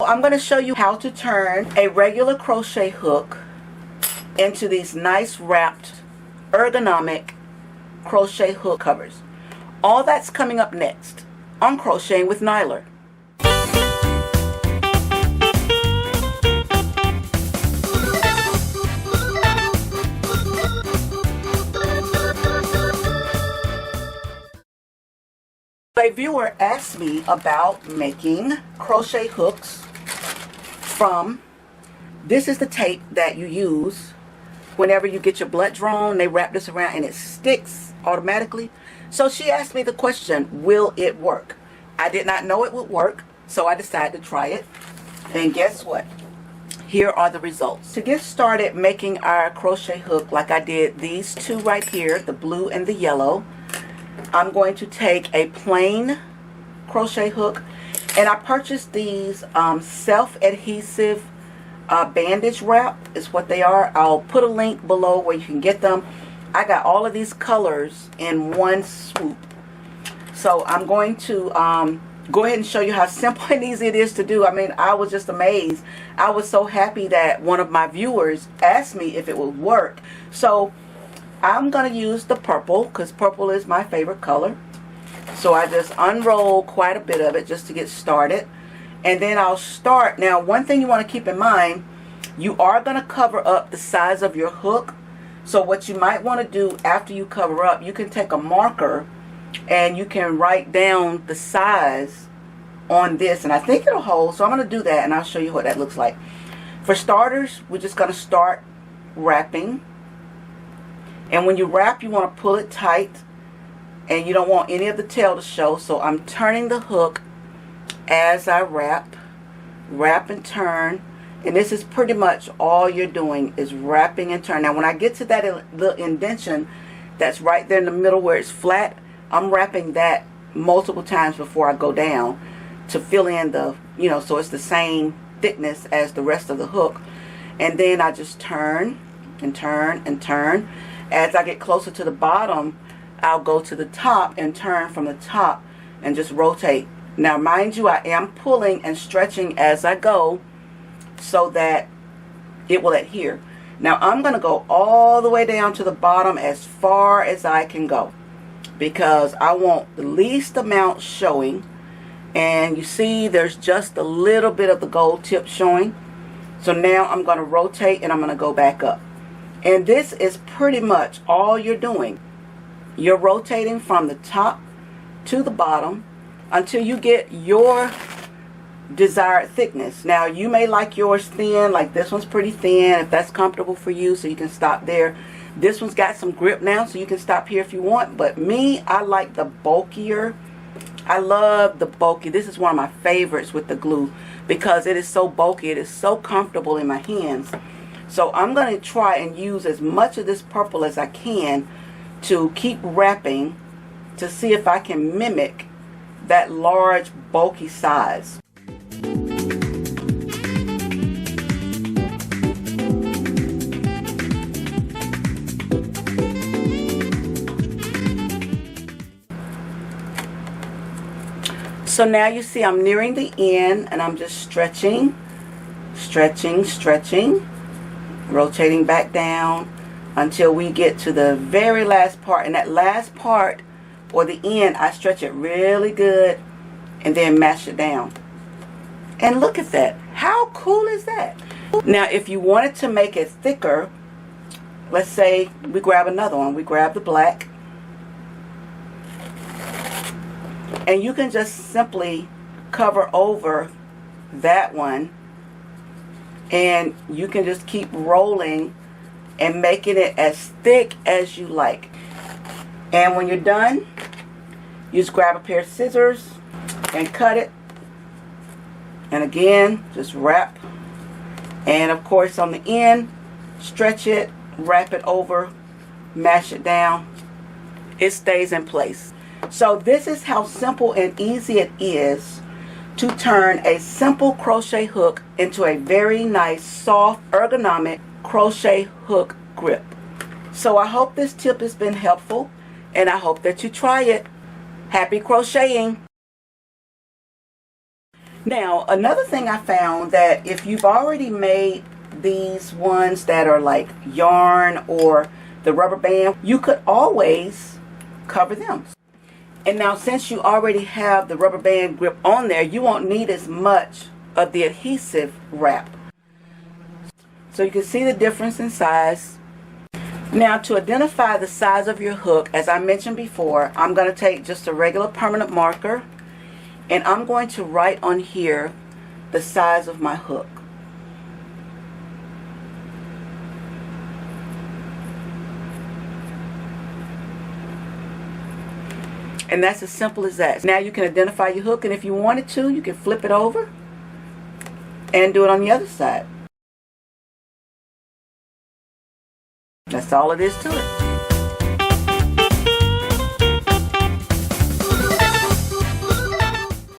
I'm going to show you how to turn a regular crochet hook into these nice wrapped ergonomic crochet hook covers. All that's coming up next on Crocheting with Nyla. A viewer asked me about making crochet hooks from, this is the tape that you use whenever you get your blood drawn. They wrap this around and it sticks automatically. So she asked me the question, will it work? I did not know it would work, so I decided to try it. And guess what? Here are the results. To get started making our crochet hook, like I did these two right here, the blue and the yellow, I'm going to take a plain crochet hook, and I purchased these self-adhesive bandage wrap is what they are. I'll put a link below where you can get them. I got all of these colors in one swoop. So I'm going to go ahead and show you how simple and easy it is to do. I mean, I was just amazed. I was so happy that one of my viewers asked me if it would work. So I'm going to use the purple because purple is my favorite color. So I just unroll quite a bit of it just to get started. And then I'll start. Now, one thing you want to keep in mind, you are going to cover up the size of your hook. So what you might want to do after you cover up, you can take a marker and you can write down the size on this. And I think it'll hold. So I'm going to do that and I'll show you what that looks like. For starters, we're just going to start wrapping. And when you wrap, you want to pull it tight, and you don't want any of the tail to show. So I'm turning the hook as I wrap and turn. And this is pretty much all you're doing is wrapping and turn. Now when I get to that little indentation that's right there in the middle where it's flat, I'm wrapping that multiple times before I go down to fill in the, so it's the same thickness as the rest of the hook. And then I just turn and turn and turn. As I get closer to the bottom, I'll go to the top and turn from the top and just rotate. Now mind you, I am pulling and stretching as I go so that it will adhere. Now I'm going to go all the way down to the bottom as far as I can go because I want the least amount showing. And you see there's just a little bit of the gold tip showing. So now I'm going to rotate and I'm going to go back up. And this is pretty much all you're doing. You're rotating from the top to the bottom until you get your desired thickness. Now you may like yours thin, like this one's pretty thin, if that's comfortable for you, so you can stop there. This one's got some grip now, so you can stop here if you want. But me, I like the bulkier. I love the bulky. This is one of my favorites with the glue because it is so bulky. It is so comfortable in my hands. So I'm going to try and use as much of this purple as I can to keep wrapping to see if I can mimic that large bulky size. So now you see I'm nearing the end and I'm just stretching, stretching, stretching, rotating back down until we get to the very last part. And that last part or the end, I stretch it really good and then mash it down. And look at that. How cool is that? Now if you wanted to make it thicker, let's say we grab another one. We grab the black. And you can just simply cover over that one. And you can just keep rolling and making it as thick as you like. And when you're done, you just grab a pair of scissors and cut it. And again, just wrap. And of course on the end, stretch it, wrap it over, mash it down. It stays in place. So this is how simple and easy it is to turn a simple crochet hook into a very nice, soft, ergonomic crochet hook grip. So I hope this tip has been helpful, and I hope that you try it. Happy crocheting! Now, another thing I found, that if you've already made these ones that are like yarn or the rubber band, you could always cover them. And now, since you already have the rubber band grip on there, you won't need as much of the adhesive wrap. So you can see the difference in size. Now, to identify the size of your hook, as I mentioned before, I'm going to take just a regular permanent marker and I'm going to write on here the size of my hook. And that's as simple as that. Now you can identify your hook, and if you wanted to, you can flip it over and do it on the other side. That's all it is to it.